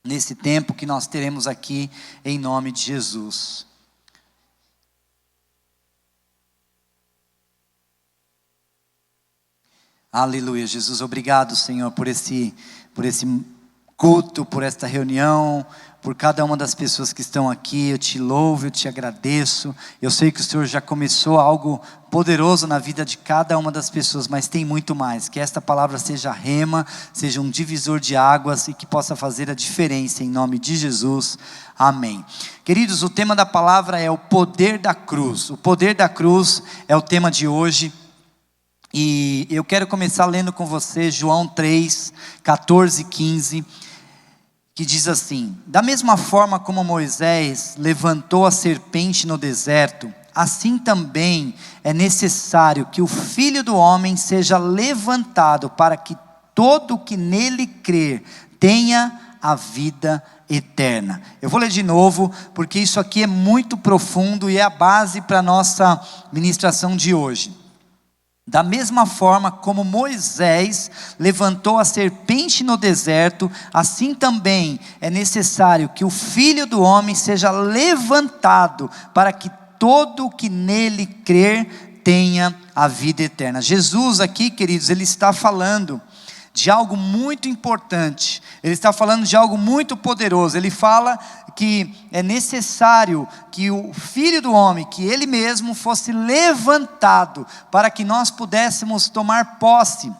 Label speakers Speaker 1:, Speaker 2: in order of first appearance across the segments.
Speaker 1: nesse tempo que nós teremos aqui, em nome de Jesus. Aleluia, Jesus, obrigado, Senhor, por esse culto, por esta reunião, por cada uma das pessoas que estão aqui. Eu te louvo, eu te agradeço. Eu sei que o Senhor já começou algo poderoso na vida de cada uma das pessoas, mas tem muito mais. Que esta palavra seja rema, seja um divisor de águas e que possa fazer a diferença em nome de Jesus. Amém. Queridos, o tema da palavra é o poder da cruz. O poder da cruz é o tema de hoje. E eu quero começar lendo com você João 3, 14 e 15, que diz assim: da mesma forma como Moisés levantou a serpente no deserto, assim também é necessário que o Filho do Homem seja levantado, para que todo o que nele crer tenha a vida eterna. Eu vou ler de novo, porque isso aqui é muito profundo e é a base para a nossa ministração de hoje. Da mesma forma como Moisés levantou a serpente no deserto, assim também é necessário que o Filho do Homem seja levantado, para que todo o que nele crer tenha a vida eterna. Jesus aqui, queridos, ele está falando de algo muito importante, ele está falando de algo muito poderoso. Ele fala que é necessário que o Filho do Homem, que ele mesmo fosse levantado, para que nós pudéssemos tomar posse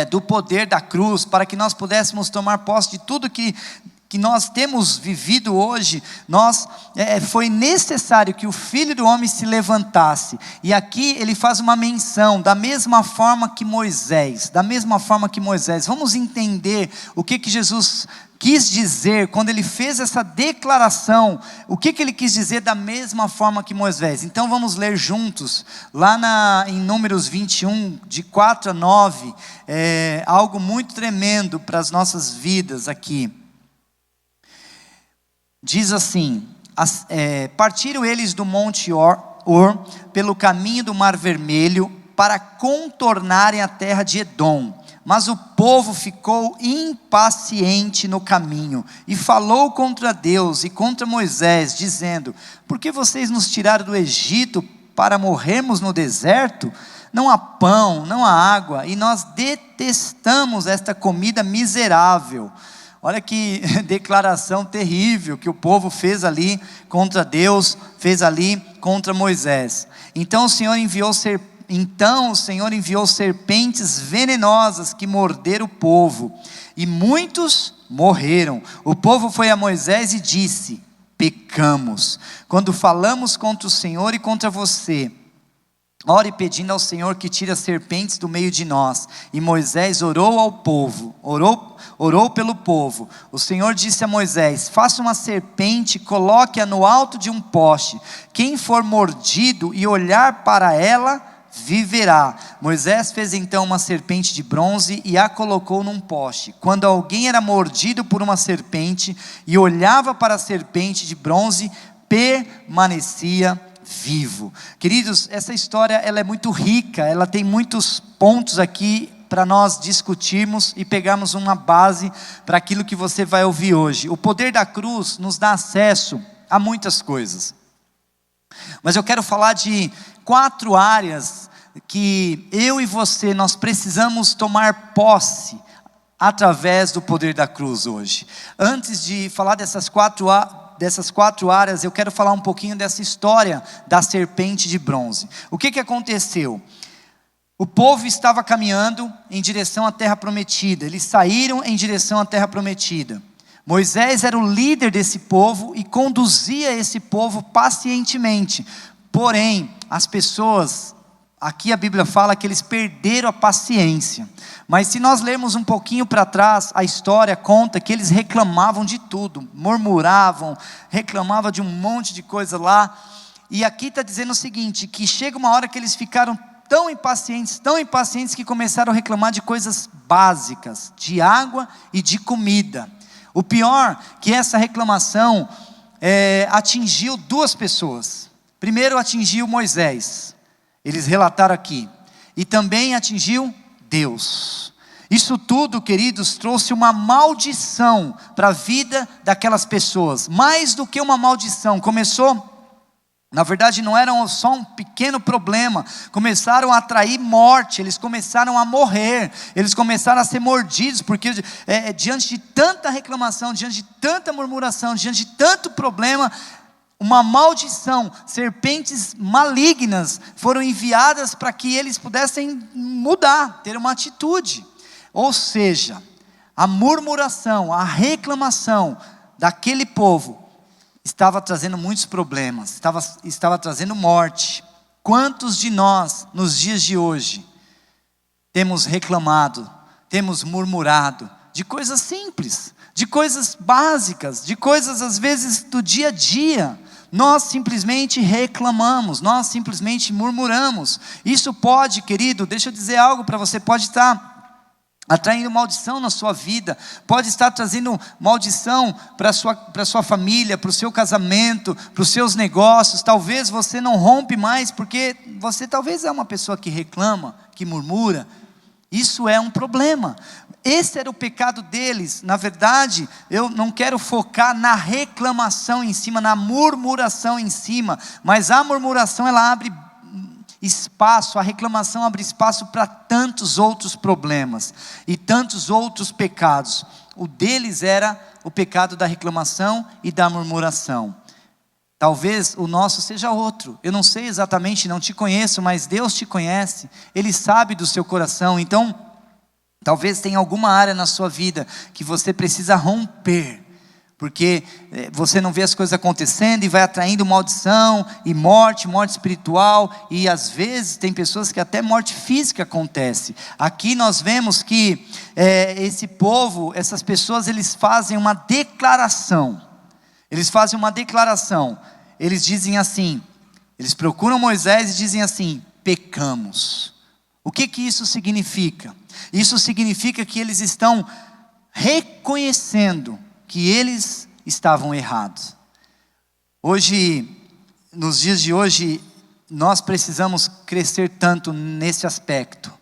Speaker 1: do poder da cruz, para que nós pudéssemos tomar posse de tudo que nós temos vivido hoje. Foi necessário que o Filho do Homem se levantasse. E aqui ele faz uma menção, da mesma forma que Moisés. Vamos entender o que Jesus quis dizer quando ele fez essa declaração. O que ele quis dizer da mesma forma que Moisés? Então vamos ler juntos, lá em Números 21, de 4 a 9, algo muito tremendo para as nossas vidas aqui. Diz assim: partiram eles do monte Or, pelo caminho do Mar Vermelho, para contornarem a terra de Edom. Mas o povo ficou impaciente no caminho, e falou contra Deus e contra Moisés, dizendo: por que vocês nos tiraram do Egito para morrermos no deserto? Não há pão, não há água, e nós detestamos esta comida miserável. Olha que declaração terrível que o povo fez ali contra Deus, fez ali contra Moisés. Então o Senhor enviou serpentes venenosas que morderam o povo, e muitos morreram. O povo foi a Moisés e disse: pecamos, quando falamos contra o Senhor e contra você. Ore pedindo ao Senhor que tire as serpentes do meio de nós. E Moisés orou ao povo, orou pelo povo. O Senhor disse a Moisés: faça uma serpente, coloque-a no alto de um poste. Quem for mordido e olhar para ela, viverá. Moisés fez então uma serpente de bronze e a colocou num poste. Quando alguém era mordido por uma serpente e olhava para a serpente de bronze, permanecia vivo. Queridos, essa história ela é muito rica, ela tem muitos pontos aqui para nós discutirmos e pegarmos uma base para aquilo que você vai ouvir hoje. O poder da cruz nos dá acesso a muitas coisas, mas eu quero falar de 4 áreas que eu e você, nós precisamos tomar posse através do poder da cruz hoje. Antes de falar dessas quatro áreas, eu quero falar um pouquinho dessa história da serpente de bronze. O que aconteceu? O povo estava caminhando em direção à terra prometida. Eles saíram em direção à terra prometida. Moisés era o líder desse povo e conduzia esse povo pacientemente. Porém, as pessoas, aqui a Bíblia fala que eles perderam a paciência. Mas se nós lermos um pouquinho para trás, a história conta que eles reclamavam de tudo, murmuravam, reclamavam de um monte de coisa lá. E aqui está dizendo o seguinte, que chega uma hora que eles ficaram tão impacientes que começaram a reclamar de coisas básicas, de água e de comida. O pior que essa reclamação atingiu 2 pessoas. Primeiro atingiu Moisés, eles relataram aqui, e também atingiu Deus. Isso tudo, queridos, trouxe uma maldição para a vida daquelas pessoas. Mais do que uma maldição, na verdade não era só um pequeno problema, começaram a atrair morte, eles começaram a morrer, eles começaram a ser mordidos, porque diante de tanta reclamação, diante de tanta murmuração, diante de tanto problema, uma maldição, serpentes malignas foram enviadas para que eles pudessem mudar, ter uma atitude. Ou seja, a murmuração, a reclamação daquele povo estava trazendo muitos problemas, estava trazendo morte. Quantos de nós, nos dias de hoje, temos reclamado, temos murmurado de coisas simples, de coisas básicas, de coisas às vezes do dia a dia? Nós simplesmente reclamamos, nós simplesmente murmuramos. Isso pode, querido, deixa eu dizer algo para você, pode estar atraindo maldição na sua vida, pode estar trazendo maldição para a sua família, para o seu casamento, para os seus negócios. Talvez você não rompe mais, porque você talvez é uma pessoa que reclama, que murmura. Isso é um problema. Esse era o pecado deles. Na verdade, eu não quero focar na reclamação em cima, na murmuração em cima, mas a murmuração ela abre espaço, a reclamação abre espaço para tantos outros problemas e tantos outros pecados. O deles era o pecado da reclamação e da murmuração. Talvez o nosso seja outro. Eu não sei exatamente, não te conheço, mas Deus te conhece. Ele sabe do seu coração. Então, talvez tenha alguma área na sua vida que você precisa romper, porque você não vê as coisas acontecendo e vai atraindo maldição e morte espiritual, e às vezes tem pessoas que até morte física acontece. Aqui nós vemos que esse povo, essas pessoas, eles fazem uma declaração. Eles dizem assim, eles procuram Moisés e dizem assim: pecamos. O que isso significa? Isso significa que eles estão reconhecendo que eles estavam errados. Hoje, nos dias de hoje, nós precisamos crescer tanto nesse aspecto,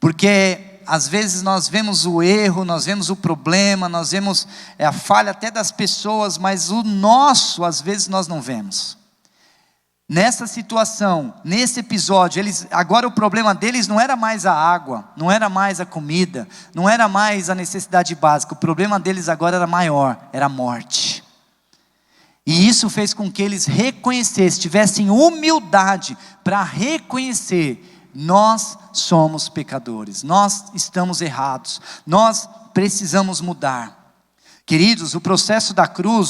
Speaker 1: porque às vezes nós vemos o erro, nós vemos o problema, nós vemos a falha até das pessoas, mas o nosso, às vezes nós não vemos. Nessa situação, nesse episódio, agora o problema deles não era mais a água, não era mais a comida, não era mais a necessidade básica. O problema deles agora era maior, era a morte. E isso fez com que eles reconhecessem, tivessem humildade para reconhecer: nós somos pecadores, nós estamos errados, nós precisamos mudar. Queridos, o processo da cruz,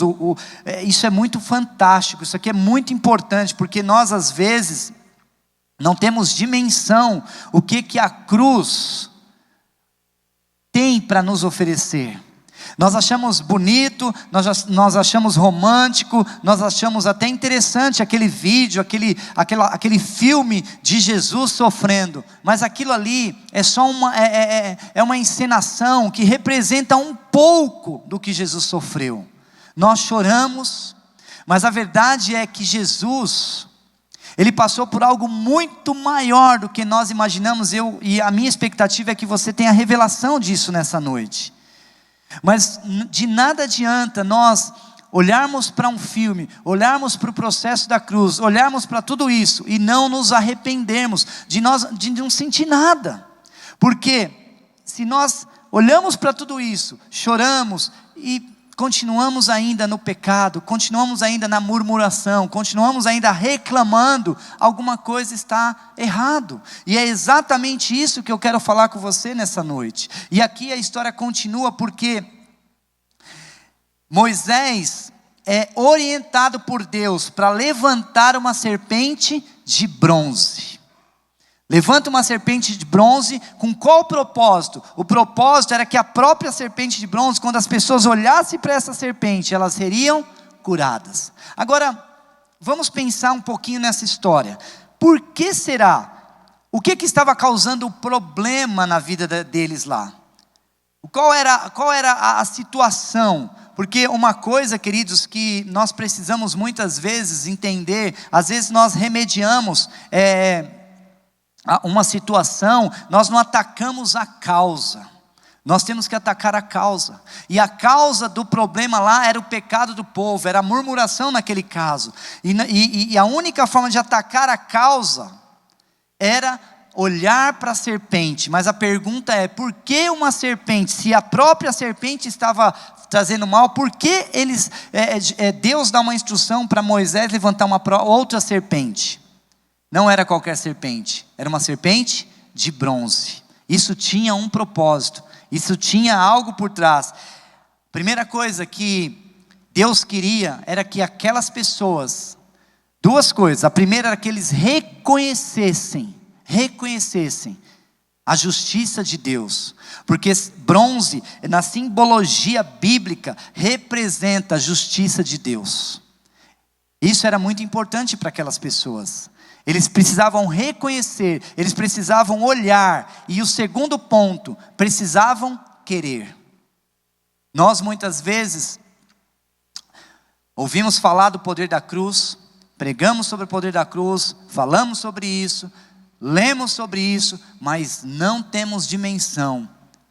Speaker 1: isso é muito fantástico, isso aqui é muito importante, porque nós às vezes não temos dimensão o que a cruz tem para nos oferecer. Nós achamos bonito, nós achamos romântico, nós achamos até interessante aquele vídeo, aquele filme de Jesus sofrendo, mas aquilo ali é só uma encenação que representa um pouco do que Jesus sofreu. Nós choramos, mas a verdade é que Jesus, Ele passou por algo muito maior do que nós imaginamos. E a minha expectativa é que você tenha revelação disso nessa noite. Mas de nada adianta nós olharmos para um filme, olharmos para o processo da cruz, olharmos para tudo isso e não nos arrependermos de não sentir nada. Porque se nós olhamos para tudo isso, choramos e continuamos ainda no pecado, continuamos ainda na murmuração, continuamos ainda reclamando, alguma coisa está errado. E é exatamente isso que eu quero falar com você nessa noite. E aqui a história continua, porque Moisés é orientado por Deus para levantar uma serpente de bronze. Levanta uma serpente de bronze, com qual propósito? O propósito era que a própria serpente de bronze, quando as pessoas olhassem para essa serpente, elas seriam curadas. Agora, vamos pensar um pouquinho nessa história. Por que será? O que estava causando o problema na vida deles lá? Qual era a situação? Porque uma coisa, queridos, que nós precisamos muitas vezes entender, às vezes nós remediamos uma situação, nós não atacamos a causa. Nós temos que atacar a causa. E a causa do problema lá era o pecado do povo, era a murmuração naquele caso. E a única forma de atacar a causa era olhar para a serpente. Mas a pergunta é, por que uma serpente? Se a própria serpente estava trazendo mal, por que Deus dá uma instrução para Moisés levantar uma outra serpente? Não era qualquer serpente, era uma serpente de bronze. Isso tinha um propósito, isso tinha algo por trás. Primeira coisa que Deus queria era que aquelas pessoas, duas coisas. A primeira era que eles reconhecessem a justiça de Deus, porque bronze, na simbologia bíblica, representa a justiça de Deus. Isso era muito importante para aquelas pessoas. Eles precisavam reconhecer, eles precisavam olhar, e o segundo ponto, precisavam querer. Nós muitas vezes ouvimos falar do poder da cruz, pregamos sobre o poder da cruz, falamos sobre isso, lemos sobre isso, mas não temos dimensão,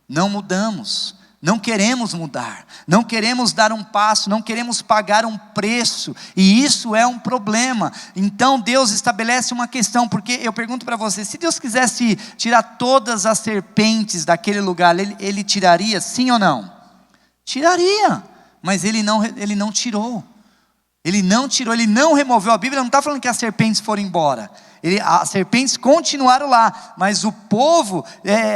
Speaker 1: não mudamos, não queremos mudar, não queremos dar um passo, não queremos pagar um preço, e isso é um problema. Então Deus estabelece uma questão, porque eu pergunto para você, se Deus quisesse tirar todas as serpentes daquele lugar, ele tiraria, sim ou não? Tiraria, mas ele não tirou. Ele não removeu. A Bíblia não está falando que as serpentes foram embora. As serpentes continuaram lá, mas o povo,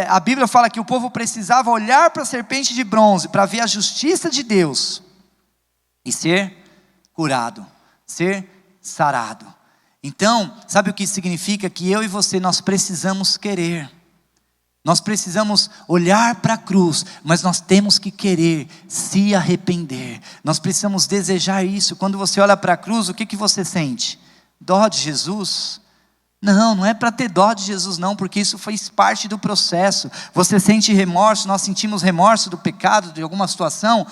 Speaker 1: a Bíblia fala que o povo precisava olhar para a serpente de bronze, para ver a justiça de Deus, e ser curado, ser sarado. Então, sabe o que isso significa? Que eu e você, nós precisamos querer. Nós precisamos olhar para a cruz, mas nós temos que querer se arrepender. Nós precisamos desejar isso. Quando você olha para a cruz, o que você sente? Dó de Jesus? Não é para ter dó de Jesus não, porque isso fez parte do processo. Você sente remorso, nós sentimos remorso do pecado, de alguma situação?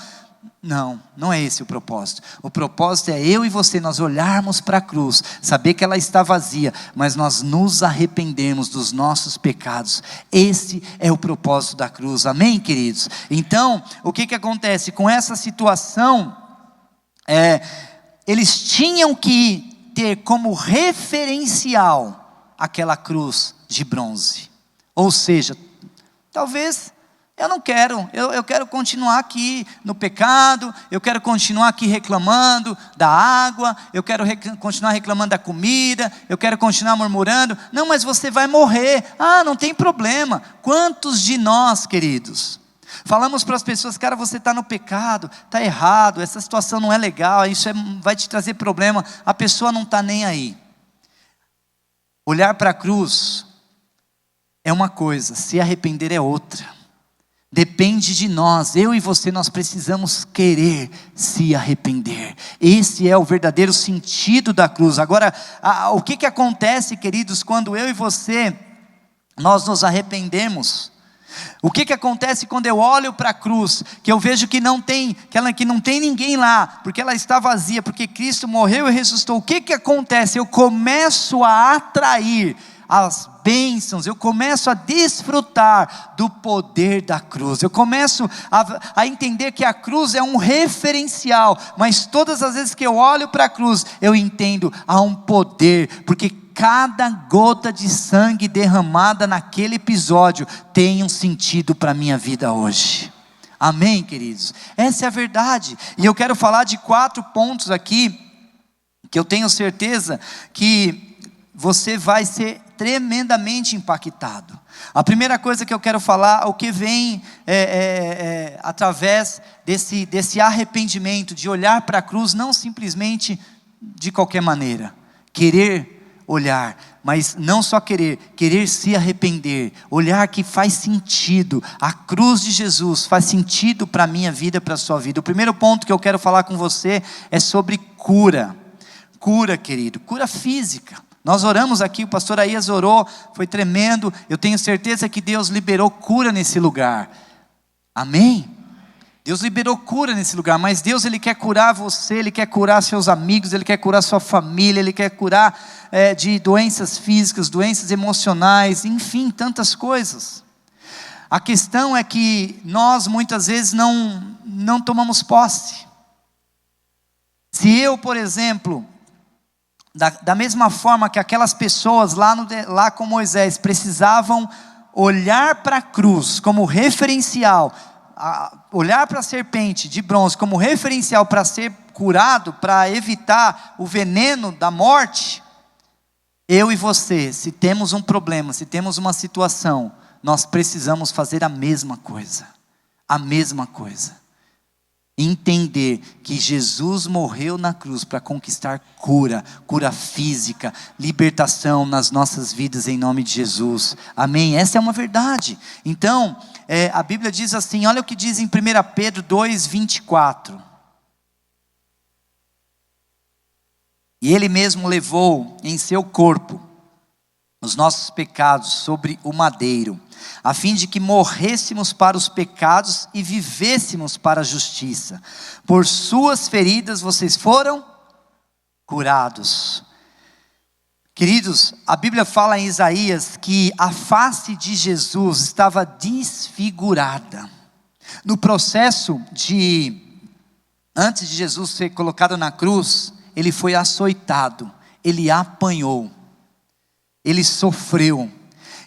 Speaker 1: Não é esse o propósito. O propósito é eu e você, nós olharmos para a cruz, saber que ela está vazia, mas nós nos arrependemos dos nossos pecados. Esse é o propósito da cruz, amém, queridos? Então, o que acontece com essa situação? Eles tinham que ter como referencial aquela cruz de bronze. Ou seja, talvez eu não quero, eu quero continuar aqui no pecado, eu quero continuar aqui reclamando da água, eu quero continuar reclamando da comida, eu quero continuar murmurando. Não, mas você vai morrer. Não tem problema. Quantos de nós, queridos, falamos para as pessoas, cara, você está no pecado, está errado, essa situação não é legal, isso vai te trazer problema. A pessoa não está nem aí. Olhar para a cruz é uma coisa, se arrepender é outra. Depende de nós, eu e você, nós precisamos querer se arrepender. Esse é o verdadeiro sentido da cruz. Agora, o que acontece, queridos, quando eu e você, nós nos arrependemos? O que acontece quando eu olho para a cruz, que eu vejo que não tem ninguém lá, porque ela está vazia, porque Cristo morreu e ressuscitou? O que acontece? Eu começo a atrair as bênçãos, eu começo a desfrutar do poder da cruz, eu começo a entender que a cruz é um referencial, mas todas as vezes que eu olho para a cruz, eu entendo, há um poder, porque cada gota de sangue derramada naquele episódio tem um sentido para a minha vida hoje. Amém, queridos? Essa é a verdade. E eu quero falar de 4 pontos aqui, que eu tenho certeza que você vai ser tremendamente impactado. A primeira coisa que eu quero falar, o que vem através desse arrependimento, de olhar para a cruz, não simplesmente de qualquer maneira, querer olhar, mas não só querer se arrepender, olhar que faz sentido, a cruz de Jesus faz sentido para a minha vida, para a sua vida. O primeiro ponto que eu quero falar com você é sobre cura, querido, cura física. Nós oramos aqui, o pastor Aías orou, foi tremendo, eu tenho certeza que Deus liberou cura nesse lugar, amém? Deus liberou cura nesse lugar, mas Deus, Ele quer curar você, Ele quer curar seus amigos, Ele quer curar sua família, Ele quer curar de doenças físicas, doenças emocionais, enfim, tantas coisas. A questão é que nós muitas vezes não tomamos posse. Se eu, por exemplo, da mesma forma que aquelas pessoas lá com Moisés precisavam olhar para a cruz como referencial, olhar para a serpente de bronze como referencial para ser curado, para evitar o veneno da morte, eu e você, se temos um problema, se temos uma situação, nós precisamos fazer a mesma coisa. A mesma coisa. Entender que Jesus morreu na cruz para conquistar cura física, libertação nas nossas vidas em nome de Jesus. Amém? Essa é uma verdade. Então, a Bíblia diz assim, olha o que diz em 1 Pedro 2:24. E Ele mesmo levou em seu corpo os nossos pecados sobre o madeiro, a fim de que morrêssemos para os pecados e vivêssemos para a justiça. Por suas feridas vocês foram curados. Queridos, a Bíblia fala em Isaías que a face de Jesus estava desfigurada. No processo antes de Jesus ser colocado na cruz, Ele foi açoitado, Ele apanhou, Ele sofreu.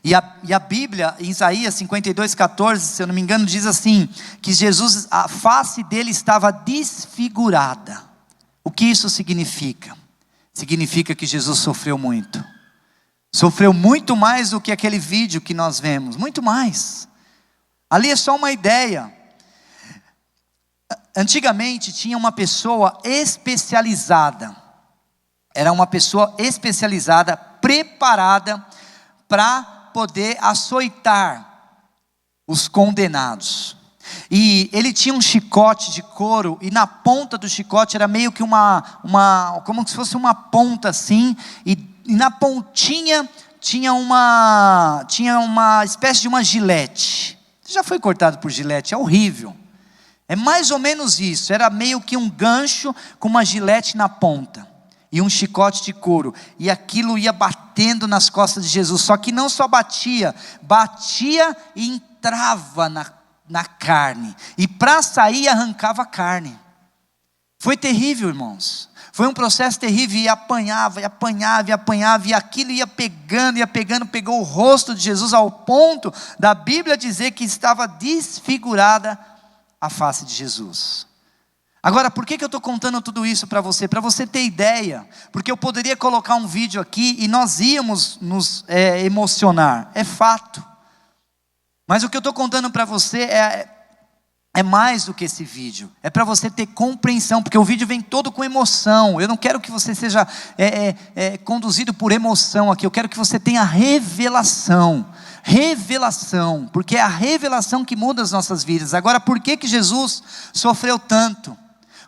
Speaker 1: E a Bíblia, em Isaías 52:14, se eu não me engano, diz assim, que Jesus, a face dele estava desfigurada. O que isso significa? Significa que Jesus sofreu muito. Sofreu muito mais do que aquele vídeo que nós vemos, muito mais. Ali é só uma ideia. Antigamente tinha uma pessoa especializada. Era uma pessoa especializada, preparada para poder açoitar os condenados. E ele tinha um chicote de couro, e na ponta do chicote era meio que como se fosse uma ponta assim, e na pontinha tinha uma espécie de uma gilete. Você já foi cortado por gilete? É horrível. É mais ou menos isso, era meio que um gancho com uma gilete na ponta. E um chicote de couro, e aquilo ia batendo nas costas de Jesus, só que não só batia e entrava na carne, e para sair arrancava a carne. Foi terrível, irmãos, foi um processo terrível, e apanhava, e aquilo ia pegando, pegou o rosto de Jesus, ao ponto da Bíblia dizer que estava desfigurada a face de Jesus. Agora, por que eu estou contando tudo isso para você? Para você ter ideia, porque eu poderia colocar um vídeo aqui e nós íamos nos emocionar, é fato. Mas o que eu estou contando para você é mais do que esse vídeo, é para você ter compreensão, porque o vídeo vem todo com emoção. Eu não quero que você seja conduzido por emoção aqui, eu quero que você tenha revelação, porque é a revelação que muda as nossas vidas. Agora, por que Jesus sofreu tanto?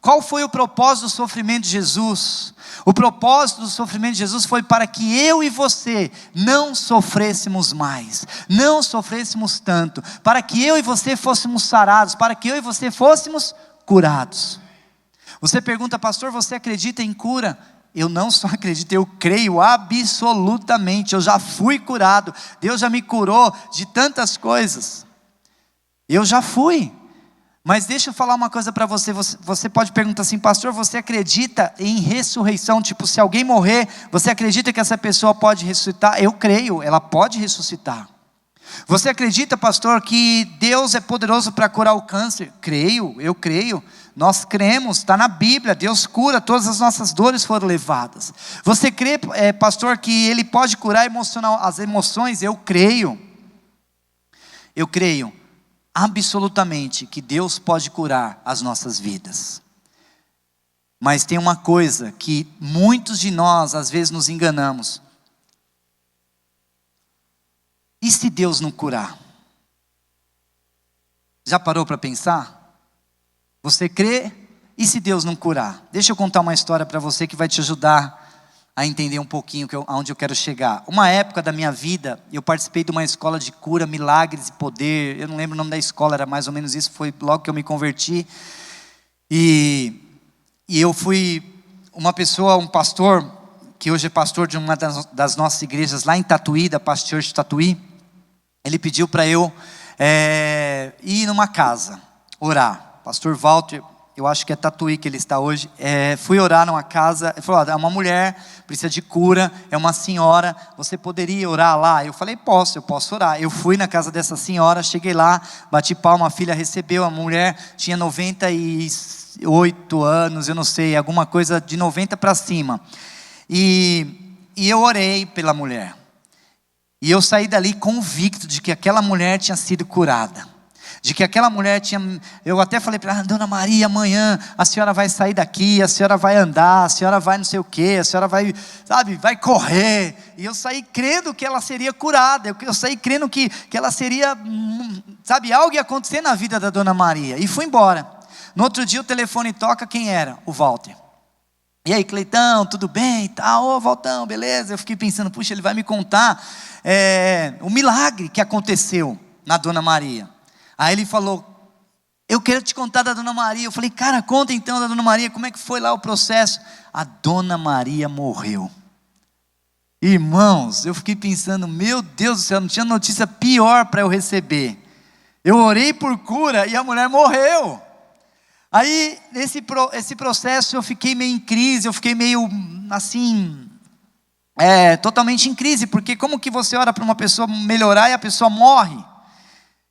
Speaker 1: Qual foi o propósito do sofrimento de Jesus? O propósito do sofrimento de Jesus foi para que eu e você não sofrêssemos mais, não sofrêssemos tanto, para que eu e você fôssemos sarados, para que eu e você fôssemos curados. Você pergunta, pastor, você acredita em cura? Eu não só acredito, eu creio absolutamente, eu já fui curado, Deus já me curou de tantas coisas, eu já fui. Mas deixa eu falar uma coisa para você, você pode perguntar assim, pastor, você acredita em ressurreição? Tipo, se alguém morrer, você acredita que essa pessoa pode ressuscitar? Eu creio, ela pode ressuscitar. Você acredita, pastor, que Deus é poderoso para curar o câncer? Creio, eu creio. Nós cremos, está na Bíblia, Deus cura, todas as nossas dores foram levadas. Você crê, pastor, que Ele pode curar as emoções? Eu creio. Eu creio absolutamente que Deus pode curar as nossas vidas. Mas tem uma coisa que muitos de nós às vezes nos enganamos. E se Deus não curar? Já parou para pensar? Você crê? E se Deus não curar? Deixa eu contar uma história para você que vai te ajudar a entender um pouquinho aonde eu quero chegar. Uma época da minha vida, eu participei de uma escola de cura, milagres e poder. Eu não lembro o nome da escola, era mais ou menos isso, foi logo que eu me converti. E eu fui um pastor, que hoje é pastor de uma das nossas igrejas lá em Tatuí, da Pastor de Tatuí. Ele pediu para eu ir numa casa, orar. Pastor Walter, eu acho que é Tatuí que ele está hoje, fui orar numa casa, ele falou, é uma mulher, precisa de cura, é uma senhora, você poderia orar lá? Eu falei, eu posso orar. Eu fui na casa dessa senhora, cheguei lá, bati palma, a filha recebeu, a mulher tinha 98 anos, eu não sei, alguma coisa de 90 para cima, e eu orei pela mulher, e eu saí dali convicto de que aquela mulher tinha sido curada, de que aquela mulher tinha, eu até falei para ela, Dona Maria, amanhã a senhora vai sair daqui, a senhora vai andar, a senhora vai não sei o que, a senhora vai, sabe, vai correr, e eu saí crendo que ela seria curada, eu saí crendo que ela seria, sabe, algo ia acontecer na vida da Dona Maria, e fui embora. No outro dia o telefone toca, quem era? O Walter. E aí, Cleitão, tudo bem? Ô, Valtão, beleza? Eu fiquei pensando, puxa, ele vai me contar o milagre que aconteceu na Dona Maria. Aí ele falou, eu quero te contar da Dona Maria. Eu falei, cara, conta então da Dona Maria, como é que foi lá o processo? A Dona Maria morreu. Irmãos, eu fiquei pensando, meu Deus do céu, não tinha notícia pior para eu receber. Eu orei por cura e a mulher morreu. Aí, esse processo eu fiquei meio em crise, eu fiquei meio assim, totalmente em crise, porque como que você ora para uma pessoa melhorar e a pessoa morre?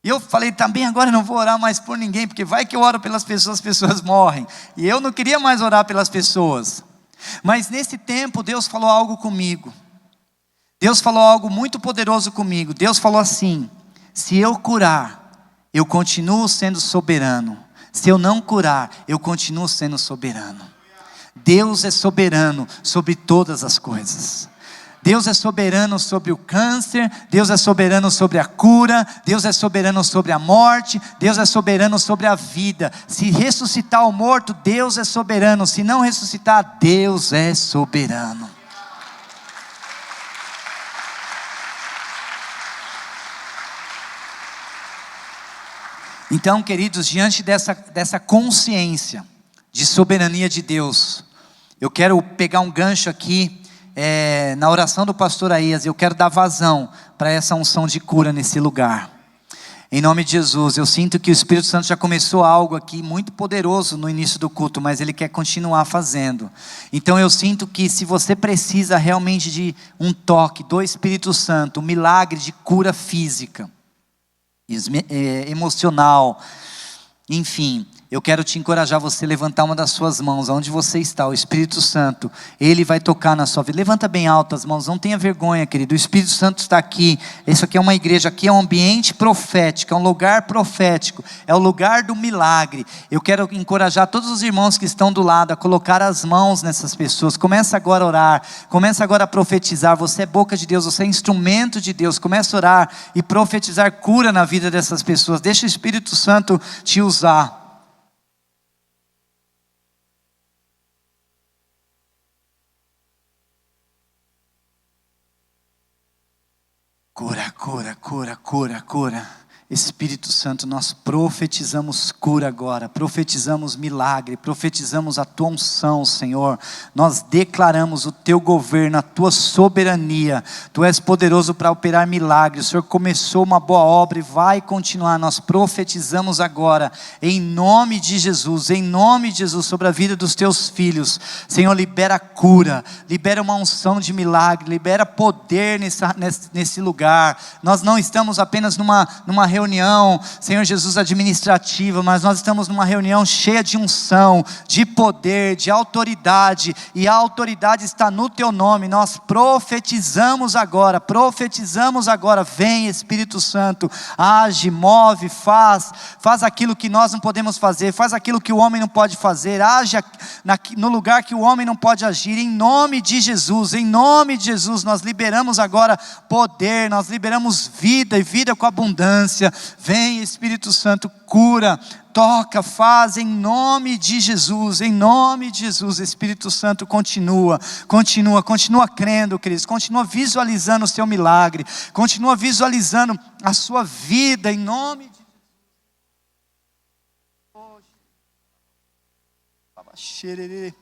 Speaker 1: E eu falei, também agora eu não vou orar mais por ninguém, porque vai que eu oro pelas pessoas, as pessoas morrem. E eu não queria mais orar pelas pessoas. Mas nesse tempo Deus falou algo comigo. Deus falou algo muito poderoso comigo. Deus falou assim, se eu curar, eu continuo sendo soberano. Se eu não curar, eu continuo sendo soberano. Deus é soberano sobre todas as coisas. Deus é soberano sobre o câncer, Deus é soberano sobre a cura, Deus é soberano sobre a morte, Deus é soberano sobre a vida. Se ressuscitar o morto, Deus é soberano. Se não ressuscitar, Deus é soberano. Então, queridos, diante dessa consciência de soberania de Deus, eu quero pegar um gancho aqui, na oração do pastor Aías, eu quero dar vazão para essa unção de cura nesse lugar. Em nome de Jesus, eu sinto que o Espírito Santo já começou algo aqui muito poderoso no início do culto, mas Ele quer continuar fazendo. Então eu sinto que se você precisa realmente de um toque do Espírito Santo, um milagre de cura física, emocional, enfim, eu quero te encorajar você a levantar uma das suas mãos, onde você está, o Espírito Santo, Ele vai tocar na sua vida. Levanta bem alto as mãos, não tenha vergonha, querido, o Espírito Santo está aqui. Isso aqui é uma igreja, aqui é um ambiente profético, é um lugar profético, é o lugar do milagre. Eu quero encorajar todos os irmãos que estão do lado a colocar as mãos nessas pessoas. Começa agora a orar, começa agora a profetizar. Você é boca de Deus, você é instrumento de Deus. Começa a orar e profetizar cura na vida dessas pessoas. Deixa o Espírito Santo te usar. Cura, cura, cura, cura, cura. Espírito Santo, nós profetizamos cura agora, profetizamos milagre, profetizamos a tua unção, Senhor. Nós declaramos o teu governo, a tua soberania. Tu és poderoso para operar milagres. O Senhor começou uma boa obra e vai continuar. Nós profetizamos agora, em nome de Jesus, sobre a vida dos teus filhos. Senhor, libera cura, libera uma unção de milagre, libera poder nesse lugar. Nós não estamos apenas numa reunião, Senhor Jesus, administrativa, mas nós estamos numa reunião cheia de unção, de poder, de autoridade, e a autoridade está no teu nome. Nós profetizamos agora, vem Espírito Santo, age, move, faz aquilo que nós não podemos fazer, faz aquilo que o homem não pode fazer, age no lugar que o homem não pode agir, em nome de Jesus, nós liberamos agora poder, nós liberamos vida e vida com abundância. Vem Espírito Santo, cura, toca, faz em nome de Jesus, Espírito Santo, continua crendo, Cristo, continua visualizando o seu milagre, continua visualizando a sua vida, em nome de Jesus.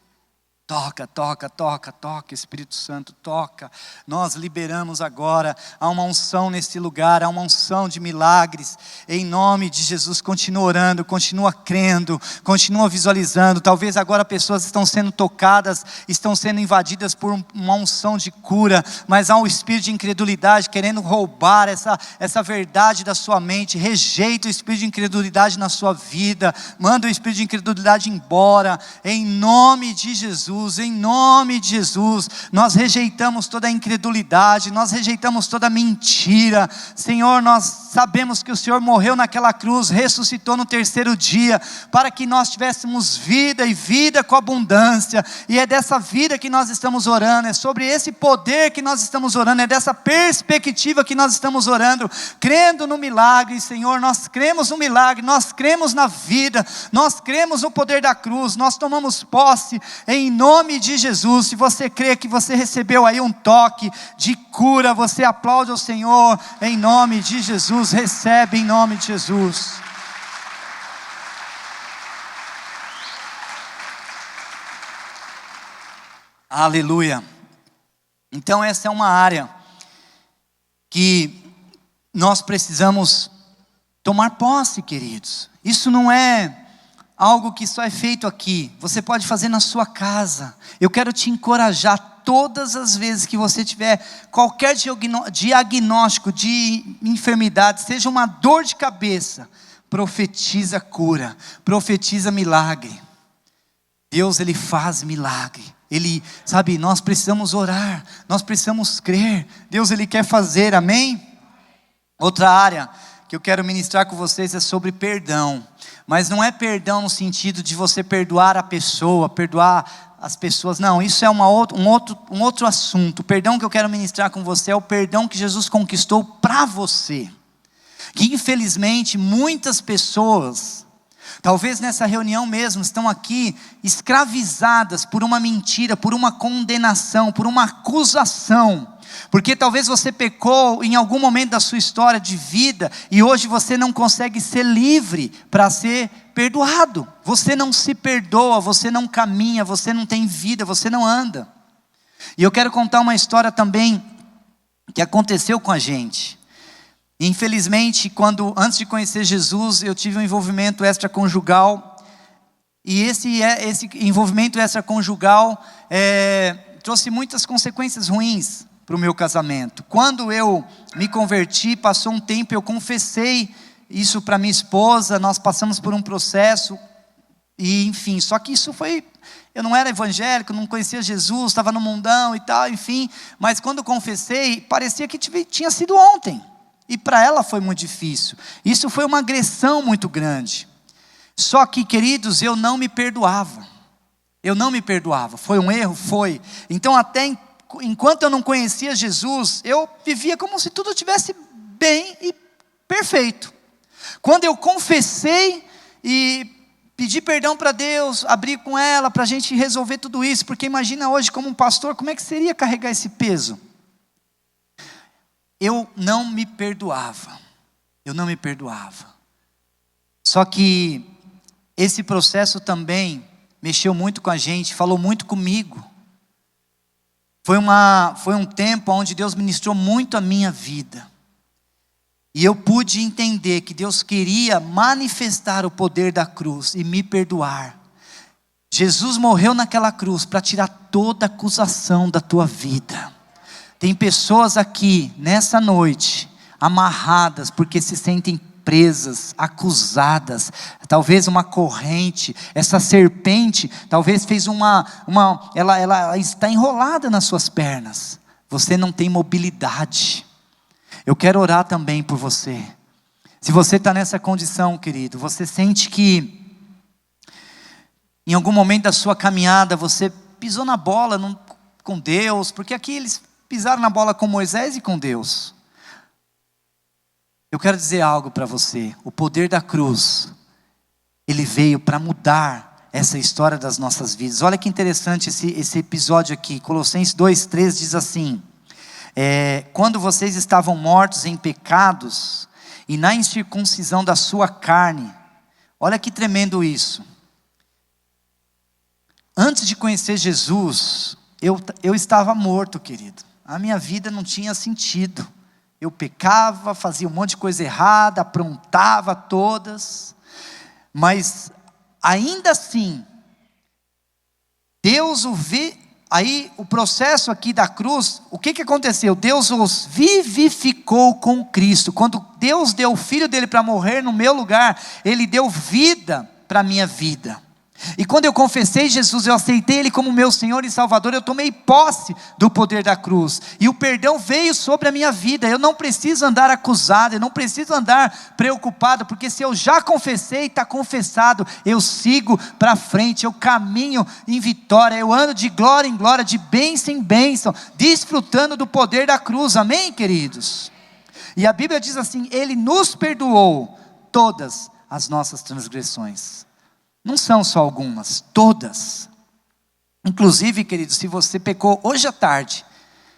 Speaker 1: Toca, toca, toca, toca, Espírito Santo, toca. Nós liberamos agora, há uma unção nesse lugar, há uma unção de milagres. Em nome de Jesus, continua orando, continua crendo, continua visualizando. Talvez agora pessoas estão sendo tocadas, estão sendo invadidas por uma unção de cura, mas há um espírito de incredulidade querendo roubar essa verdade da sua mente. Rejeita o espírito de incredulidade na sua vida, manda o espírito de incredulidade embora, em nome de Jesus. Em nome de Jesus, nós rejeitamos toda a incredulidade, nós rejeitamos toda a mentira. Senhor, nós sabemos que o Senhor morreu naquela cruz, ressuscitou no terceiro dia, para que nós tivéssemos vida e vida com abundância, e é dessa vida que nós estamos orando, é sobre esse poder que nós estamos orando, é dessa perspectiva que nós estamos orando, crendo no milagre. Senhor, nós cremos no milagre, nós cremos na vida, nós cremos no poder da cruz, nós tomamos posse, em nome de Jesus. Se você crê que você recebeu aí um toque de cura, você aplaude ao Senhor, em nome de Jesus, recebe em nome de Jesus. Aleluia. Então essa é uma área que nós precisamos tomar posse, queridos. Isso não é algo que só é feito aqui, você pode fazer na sua casa. Eu quero te encorajar, todas as vezes que você tiver qualquer diagnóstico de enfermidade, seja uma dor de cabeça, profetiza cura, profetiza milagre. Deus, Ele faz milagre. Ele, sabe, nós precisamos orar, nós precisamos crer. Deus, Ele quer fazer, amém? Outra área que eu quero ministrar com vocês é sobre perdão. Mas não é perdão no sentido de você perdoar a pessoa, perdoar as pessoas. Não, isso é um outro assunto. O perdão que eu quero ministrar com você é o perdão que Jesus conquistou para você. Que infelizmente muitas pessoas, talvez nessa reunião mesmo, estão aqui escravizadas por uma mentira, por uma condenação, por uma acusação. Porque talvez você pecou em algum momento da sua história de vida e hoje você não consegue ser livre para ser perdoado. Você não se perdoa, você não caminha, você não tem vida, você não anda. E eu quero contar uma história também que aconteceu com a gente. Infelizmente, antes de conhecer Jesus, eu tive um envolvimento extraconjugal. E esse envolvimento extraconjugal trouxe muitas consequências ruins para o meu casamento. Quando eu me converti, passou um tempo, eu confessei isso para minha esposa, nós passamos por um processo, e enfim, só que isso foi, eu não era evangélico, não conhecia Jesus, estava no mundão e tal, enfim, mas quando confessei, parecia que tinha sido ontem, e para ela foi muito difícil, isso foi uma agressão muito grande, só que, queridos, eu não me perdoava, foi um erro? Foi. Então até enquanto eu não conhecia Jesus, eu vivia como se tudo estivesse bem e perfeito. Quando eu confessei e pedi perdão para Deus, abri com ela para a gente resolver tudo isso, porque imagina hoje como um pastor, como é que seria carregar esse peso? Eu não me perdoava. Só que esse processo também mexeu muito com a gente, falou muito comigo. Foi um tempo onde Deus ministrou muito a minha vida. E eu pude entender que Deus queria manifestar o poder da cruz e me perdoar. Jesus morreu naquela cruz para tirar toda acusação da tua vida. Tem pessoas aqui, nessa noite, amarradas porque se sentem presas, acusadas, talvez uma corrente, essa serpente, talvez fez ela está enrolada nas suas pernas, você não tem mobilidade. Eu quero orar também por você. Se você está nessa condição, querido, você sente que em algum momento da sua caminhada, você pisou na bola com Deus, porque aqui eles pisaram na bola com Moisés e com Deus. Eu quero dizer algo para você, o poder da cruz, ele veio para mudar essa história das nossas vidas. Olha que interessante esse episódio aqui, Colossenses 2:3 diz assim, quando vocês estavam mortos em pecados e na incircuncisão da sua carne, olha que tremendo isso, Antes de conhecer Jesus, eu estava morto, querido. A minha vida não tinha sentido. Eu pecava, fazia um monte de coisa errada, aprontava todas. Mas ainda assim, Deus o vê. Aí o processo aqui da cruz, o que aconteceu? Deus os vivificou com Cristo. Quando Deus deu o Filho dele para morrer no meu lugar, Ele deu vida para a minha vida. E quando eu confessei Jesus, eu aceitei Ele como meu Senhor e Salvador, eu tomei posse do poder da cruz, e o perdão veio sobre a minha vida. Eu não preciso andar acusado, eu não preciso andar preocupado, porque se eu já confessei, está confessado, eu sigo para frente, eu caminho em vitória, eu ando de glória em glória, de bênção em bênção, desfrutando do poder da cruz, amém, queridos? E a Bíblia diz assim: Ele nos perdoou todas as nossas transgressões. Não são só algumas, todas. Inclusive, querido, se você pecou hoje à tarde,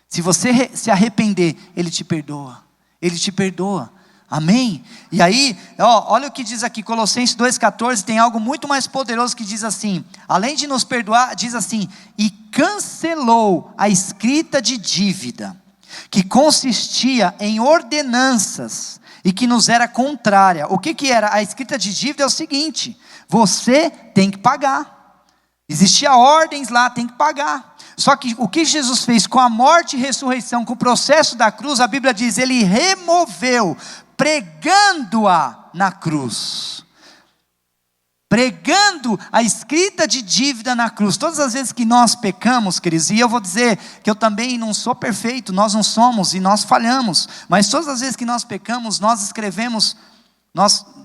Speaker 1: se você se arrepender, Ele te perdoa. Ele te perdoa. Amém? E aí, olha o que diz aqui, Colossenses 2,14, tem algo muito mais poderoso que diz assim, além de nos perdoar, diz assim: e cancelou a escrita de dívida, que consistia em ordenanças, e que nos era contrária. O que era? A escrita de dívida é o seguinte: você tem que pagar. Existia ordens lá, tem que pagar. Só que o que Jesus fez com a morte e ressurreição, com o processo da cruz, a Bíblia diz, Ele removeu, pregando-a na cruz. Pregando a escrita de dívida na cruz. Todas as vezes que nós pecamos, queridos, e eu vou dizer que eu também não sou perfeito, nós não somos e nós falhamos, mas todas as vezes que nós pecamos, nós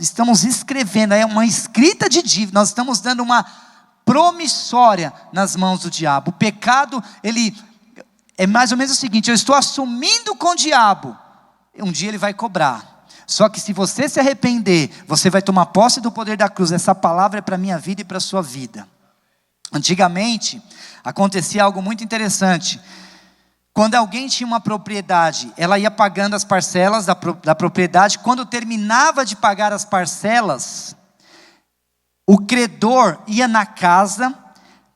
Speaker 1: estamos escrevendo, é uma escrita de dívida, nós estamos dando uma promissória nas mãos do diabo. O pecado, ele é mais ou menos o seguinte: eu estou assumindo com o diabo, um dia ele vai cobrar. Só que se você se arrepender, você vai tomar posse do poder da cruz. Essa palavra é para a minha vida e para a sua vida. Antigamente, acontecia algo muito interessante. Quando alguém tinha uma propriedade, ela ia pagando as parcelas da propriedade. Quando terminava de pagar as parcelas, o credor ia na casa,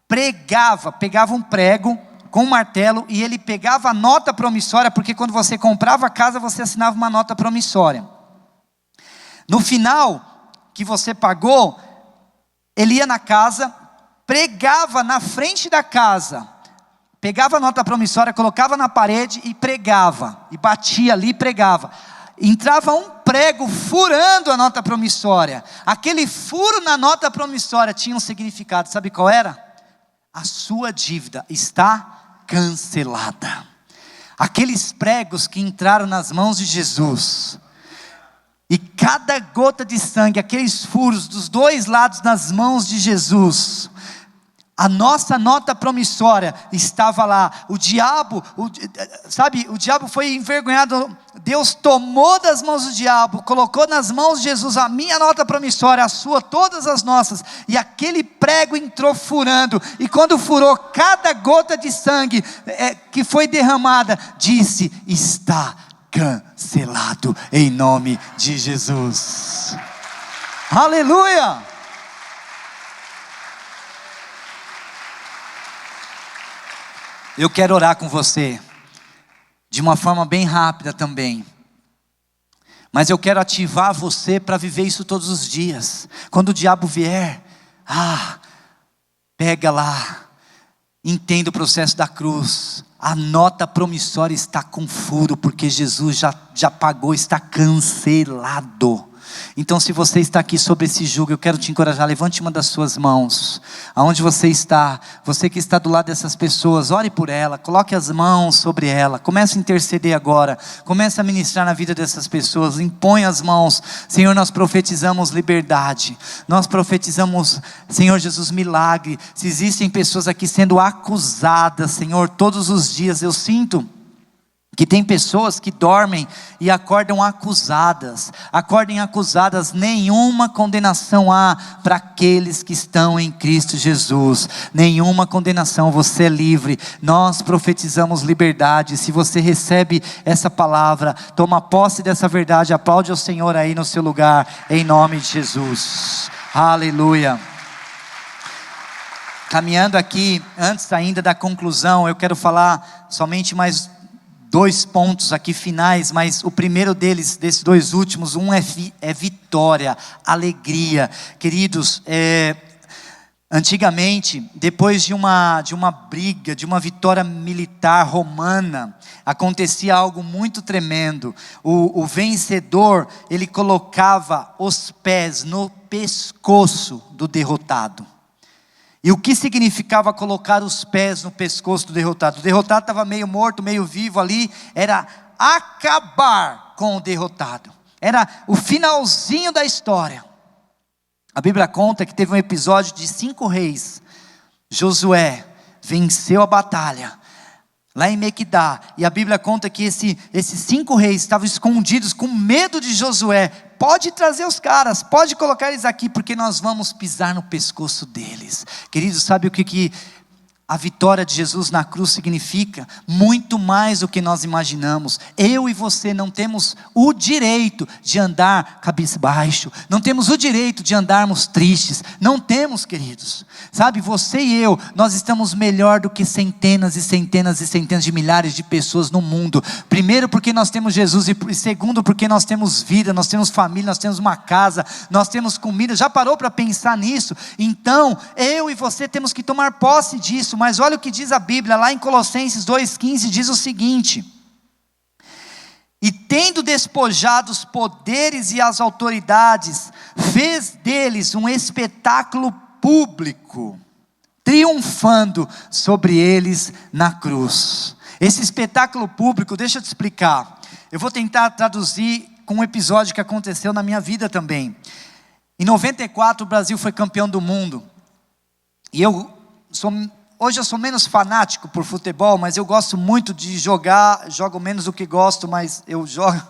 Speaker 1: pegava um prego com um martelo, e ele pegava a nota promissória, porque quando você comprava a casa, você assinava uma nota promissória. No final, que você pagou, ele ia na casa, pregava na frente da casa, pegava a nota promissória, colocava na parede e pregava, e batia ali e pregava. Entrava um prego furando a nota promissória. Aquele furo na nota promissória tinha um significado, sabe qual era? A sua dívida está cancelada. Aqueles pregos que entraram nas mãos de Jesus, e cada gota de sangue, aqueles furos dos dois lados nas mãos de Jesus, a nossa nota promissória estava lá. O diabo foi envergonhado. Deus tomou das mãos do diabo, colocou nas mãos de Jesus a minha nota promissória, a sua, todas as nossas, e aquele prego entrou furando, e quando furou, cada gota de sangue que foi derramada, disse: está cancelado em nome de Jesus. Aleluia! Eu quero orar com você, de uma forma bem rápida também, mas eu quero ativar você para viver isso todos os dias. Quando o diabo vier, pega lá, entenda o processo da cruz. A nota promissória está com furo, porque Jesus já pagou, está cancelado. Então, se você está aqui sobre esse jugo, eu quero te encorajar, levante uma das suas mãos, aonde você está, você que está do lado dessas pessoas, ore por ela, coloque as mãos sobre ela, comece a interceder agora, comece a ministrar na vida dessas pessoas, impõe as mãos. Senhor, nós profetizamos liberdade, nós profetizamos, Senhor Jesus, milagre. Se existem pessoas aqui sendo acusadas, Senhor, todos os dias, eu sinto que tem pessoas que dormem e acordam acusadas, nenhuma condenação há para aqueles que estão em Cristo Jesus, nenhuma condenação, você é livre. Nós profetizamos liberdade. Se você recebe essa palavra, toma posse dessa verdade, aplaude ao Senhor aí no seu lugar, em nome de Jesus, aleluia. Caminhando aqui, antes ainda da conclusão, eu quero falar somente mais 2 pontos aqui finais, mas o primeiro desses 2 últimos, é vitória, alegria. Queridos, antigamente, depois de uma briga, de uma vitória militar romana, acontecia algo muito tremendo. O vencedor, ele colocava os pés no pescoço do derrotado. E o que significava colocar os pés no pescoço do derrotado? O derrotado estava meio morto, meio vivo ali, era acabar com o derrotado. Era o finalzinho da história. A Bíblia conta que teve um episódio de 5 reis. Josué venceu a batalha lá em Mequidá, e a Bíblia conta que esses 5 reis estavam escondidos com medo de Josué. Pode trazer os caras, pode colocar eles aqui, porque nós vamos pisar no pescoço deles. Queridos, sabe o que a vitória de Jesus na cruz significa? Muito mais do que nós imaginamos. Eu e você não temos o direito de andar cabisbaixo, não temos o direito de andarmos tristes, não temos, queridos. Sabe, você e eu, nós estamos melhor do que centenas e centenas e centenas de milhares de pessoas no mundo. Primeiro porque nós temos Jesus, e segundo porque nós temos vida, nós temos família, nós temos uma casa, nós temos comida. Já parou para pensar nisso? Então, eu e você temos que tomar posse disso. Mas olha o que diz a Bíblia, lá em Colossenses 2,15, diz o seguinte: e tendo despojado os poderes e as autoridades, fez deles um espetáculo público, triunfando sobre eles na cruz. Esse espetáculo público, deixa eu te explicar, eu vou tentar traduzir com um episódio que aconteceu na minha vida também. Em 94 o Brasil foi campeão do mundo, e hoje eu sou menos fanático por futebol, mas eu gosto muito de jogar, jogo menos do que gosto, mas eu jogo,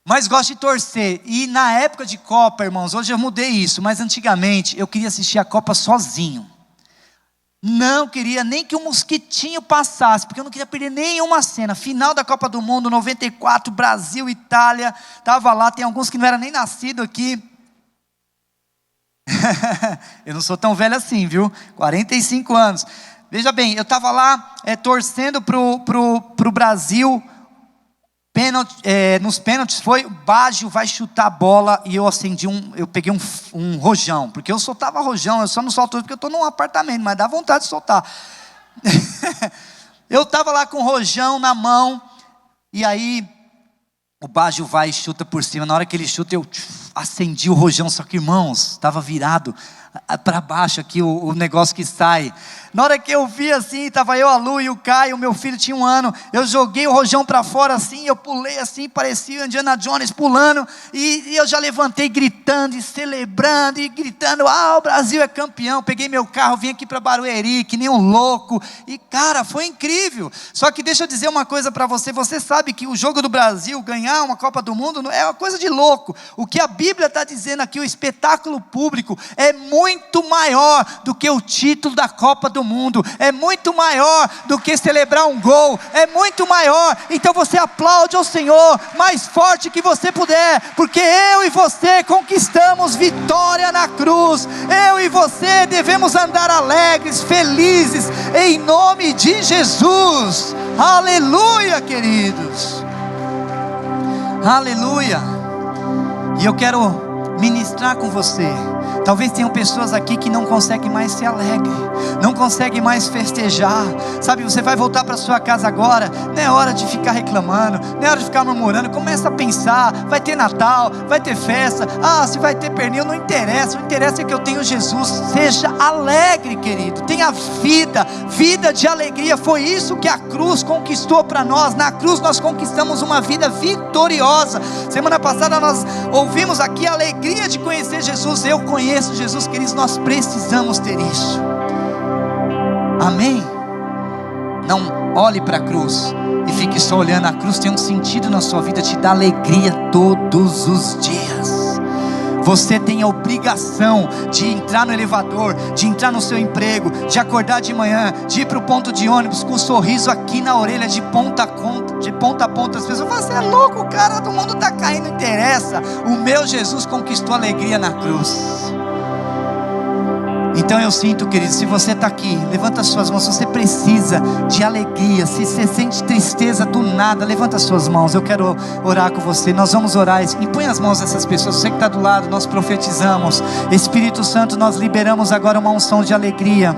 Speaker 1: mas gosto de torcer. E na época de Copa, irmãos, hoje eu mudei isso, mas antigamente eu queria assistir a Copa sozinho. Não queria nem que um mosquitinho passasse, porque eu não queria perder nenhuma cena. Final da Copa do Mundo, 94, Brasil, Itália, estava lá, tem alguns que não eram nem nascidos aqui. Eu não sou tão velho assim, viu? 45 anos. Veja bem, eu estava lá torcendo pro Brasil. Nos pênaltis foi, o Baggio vai chutar a bola, e eu peguei um rojão, porque eu soltava rojão, eu só não solto porque eu estou num apartamento, mas dá vontade de soltar. Eu estava lá com o rojão na mão, e aí o Baggio vai e chuta por cima. Na hora que ele chuta, eu acendi o rojão, só que, irmãos, estava virado para baixo aqui o negócio que sai. Na hora que eu vi assim, estava eu, a Lu e o Caio, meu filho tinha 1 ano, eu joguei o rojão para fora assim, eu pulei assim, parecia Indiana Jones pulando, e eu já levantei gritando e celebrando, e gritando, o Brasil é campeão. Peguei meu carro, vim aqui para Barueri, que nem um louco, e cara, foi incrível. Só que deixa eu dizer uma coisa para você, você sabe que o jogo do Brasil, ganhar uma Copa do Mundo, é uma coisa de louco. O que a Bíblia está dizendo aqui, o espetáculo público, é muito maior do que o título da Copa do Mundo, é muito maior do que celebrar um gol, é muito maior. Então você aplaude ao Senhor mais forte que você puder, porque eu e você conquistamos vitória na cruz. Eu e você devemos andar alegres, felizes, em nome de Jesus. Aleluia, queridos, aleluia. E eu quero ministrar com você. Talvez tenham pessoas aqui que não conseguem mais ser alegre, não conseguem mais festejar. Sabe, você vai voltar para sua casa agora, não é hora de ficar reclamando, não é hora de ficar murmurando. Começa a pensar, vai ter Natal, vai ter festa, se vai ter pernil, não interessa. O interessa é que eu tenho Jesus. Seja alegre, querido, tenha vida de alegria. Foi isso que a cruz conquistou para nós. Na cruz nós conquistamos uma vida vitoriosa. Semana passada nós ouvimos aqui a alegria de conhecer Jesus. Eu conheço Jesus, queridos, nós precisamos ter isso. Amém? Não olhe para a cruz e fique só olhando. A cruz tem um sentido na sua vida, te dá alegria todos os dias. Você tem a obrigação de entrar no elevador, de entrar no seu emprego, de acordar de manhã, de ir para o ponto de ônibus com um sorriso aqui na orelha, de ponta a ponta. As pessoas falam, você é louco, cara, todo mundo está caindo, não interessa. O meu Jesus conquistou alegria na cruz. Então eu sinto, querido, se você está aqui, levanta as suas mãos. Se você precisa de alegria, se você sente tristeza do nada, levanta as suas mãos. Eu quero orar com você. Nós vamos orar. Impõe as mãos dessas pessoas. Você que está do lado, nós profetizamos. Espírito Santo, nós liberamos agora uma unção de alegria.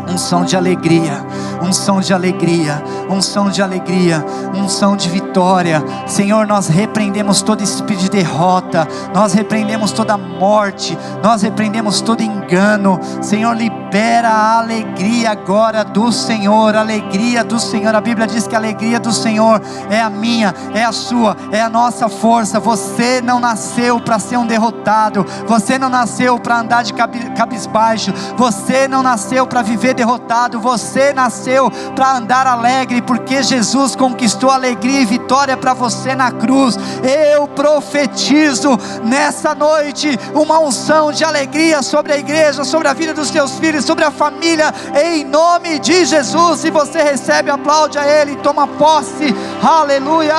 Speaker 1: Unção de alegria, unção de alegria, unção de alegria, unção de vitória. Senhor, nós repreendemos todo espírito de derrota, nós repreendemos toda morte, nós repreendemos todo engano. Senhor, libera a alegria agora do Senhor, a alegria do Senhor. A Bíblia diz que a alegria do Senhor é a minha, é a sua, é a nossa força. Você não nasceu para ser um derrotado, você não nasceu para andar de cabisbaixo, você não nasceu para viver derrotado, você nasceu para andar alegre, porque Jesus conquistou alegria e vitória para você na cruz. Eu profetizo nessa noite uma unção de alegria sobre a igreja, sobre a vida dos teus filhos, sobre a família, em nome de Jesus. Se você recebe, aplaude a Ele, toma posse. Aleluia,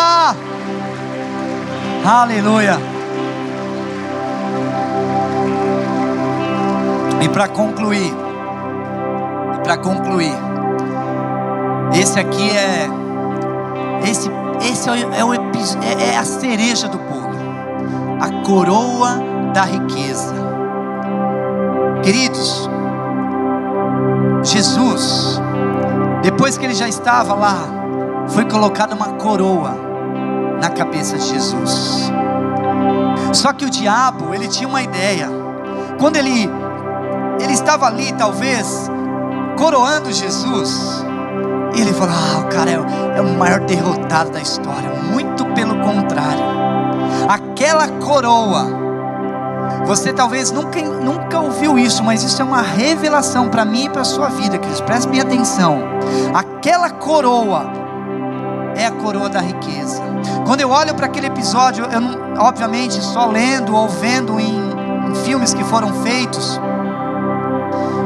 Speaker 1: aleluia. E para concluir, esse aqui é a cereja do bolo, a coroa da riqueza. Queridos, Jesus, depois que ele já estava lá, foi colocada uma coroa na cabeça de Jesus. Só que o diabo, ele tinha uma ideia. Quando ele estava ali, talvez coroando Jesus, ele falou: o cara é o maior derrotado da história. Muito pelo contrário, aquela coroa, você talvez nunca ouviu isso, mas isso é uma revelação para mim e para a sua vida, queridos. Preste bem atenção. Aquela coroa é a coroa da riqueza. Quando eu olho para aquele episódio, eu não, obviamente só lendo ou vendo em filmes que foram feitos,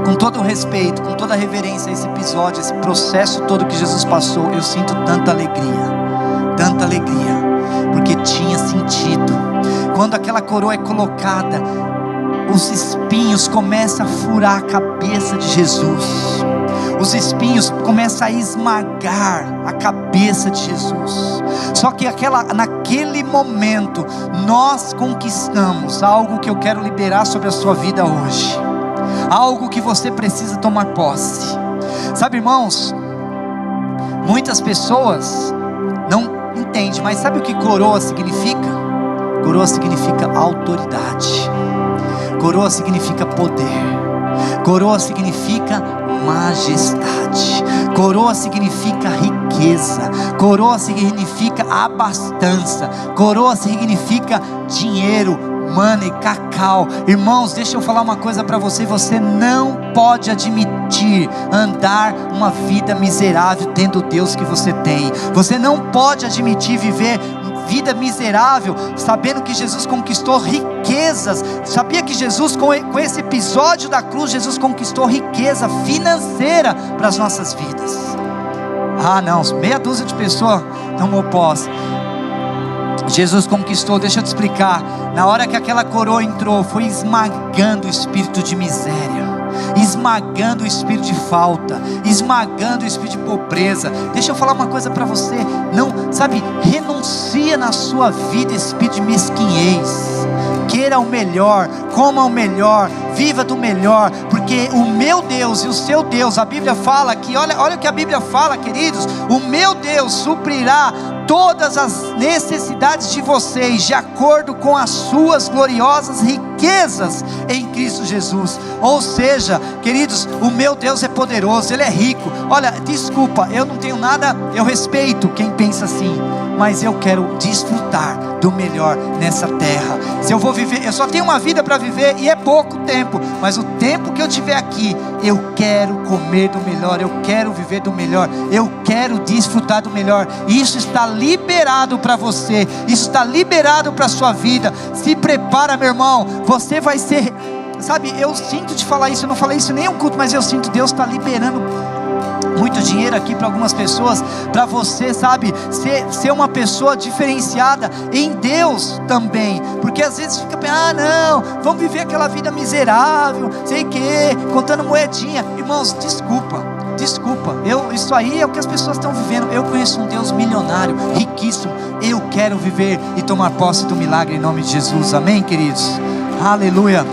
Speaker 1: com todo o respeito, com toda a reverência a esse episódio, esse processo todo que Jesus passou, eu sinto tanta alegria, porque tinha sentido. Quando aquela coroa é colocada, os espinhos começam a furar a cabeça de Jesus, os espinhos começam a esmagar a cabeça de Jesus. Só que naquele momento, nós conquistamos algo que eu quero liberar sobre a sua vida hoje, algo que você precisa tomar posse. Sabe, irmãos, muitas pessoas não entendem, mas sabe o que coroa significa? Coroa significa autoridade, coroa significa poder, coroa significa majestade, coroa significa riqueza, coroa significa abastança, coroa significa dinheiro, money, cacau. Irmãos, deixa eu falar uma coisa para você. Você não pode admitir andar uma vida miserável tendo o Deus que você tem. Você não pode admitir viver vida miserável sabendo que Jesus conquistou riquezas. Sabia que Jesus, com esse episódio da cruz, Jesus conquistou riqueza financeira para as nossas vidas? Não, meia dúzia de pessoas tomou posse. Jesus conquistou. Deixa eu te explicar. Na hora que aquela coroa entrou, foi esmagando o espírito de miséria, esmagando o espírito de falta, esmagando o espírito de pobreza. Deixa eu falar uma coisa para você. Não, sabe, renuncia na sua vida espírito de mesquinhez. Queira o melhor, coma o melhor, viva do melhor, porque o meu Deus e o seu Deus, a Bíblia fala que, olha o que a Bíblia fala, queridos: o meu Deus suprirá todas as necessidades de vocês, de acordo com as suas gloriosas riquezas em Cristo Jesus. Ou seja, queridos, o meu Deus é poderoso, Ele é rico. Olha, desculpa, eu não tenho nada, eu respeito quem pensa assim, mas eu quero desfrutar do melhor nessa terra. Se eu vou viver, eu só tenho uma vida para viver, e é pouco tempo, mas o tempo que eu tiver aqui, eu quero comer do melhor, eu quero viver do melhor, eu quero desfrutar do melhor. Isso está liberado para você, isso está liberado para a sua vida. Se prepara, meu irmão, você vai ser sabe, eu sinto te falar isso, eu não falei isso em nenhum culto, mas eu sinto Deus está liberando muito dinheiro aqui para algumas pessoas, para você, sabe, ser uma pessoa diferenciada em Deus também, porque às vezes fica pensando, não, vamos viver aquela vida miserável, sei que, contando moedinha. Irmãos, desculpa, isso aí é o que as pessoas estão vivendo. Eu conheço um Deus milionário, riquíssimo. Eu quero viver e tomar posse do milagre em nome de Jesus, amém, queridos? Aleluia.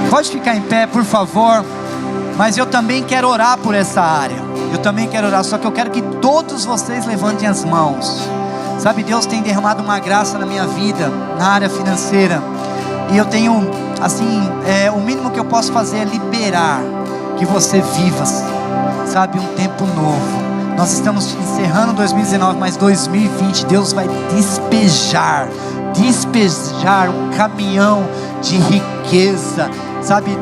Speaker 1: Pode ficar em pé, por favor. Mas eu também quero orar por essa área. Eu também quero orar, só que eu quero que todos vocês levantem as mãos. Sabe, Deus tem derramado uma graça na minha vida, na área financeira. E eu tenho, assim, o mínimo que eu posso fazer é liberar que você viva, sabe, um tempo novo. Nós estamos encerrando 2019, mas 2020 Deus vai despejar um caminhão de riqueza, sabe.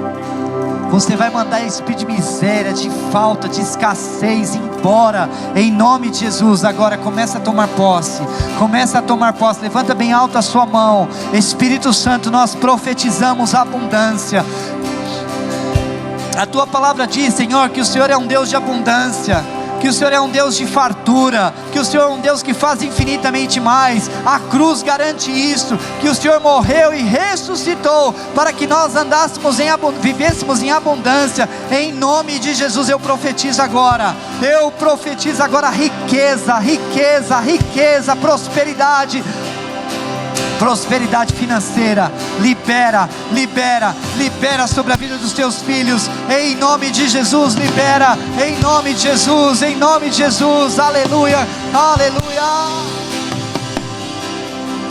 Speaker 1: Você vai mandar espírito de miséria, de falta, de escassez embora, em nome de Jesus. Agora começa a tomar posse, levanta bem alto a sua mão. Espírito Santo, nós profetizamos abundância. A tua palavra diz, Senhor, que o Senhor é um Deus de abundância, que o Senhor é um Deus de fartura, que o Senhor é um Deus que faz infinitamente mais. A cruz garante isso, que o Senhor morreu e ressuscitou para que nós vivêssemos em abundância. Em nome de Jesus eu profetizo agora riqueza, prosperidade financeira. Libera sobre a vida dos teus filhos, em nome de Jesus. Libera, em nome de Jesus, aleluia, aleluia.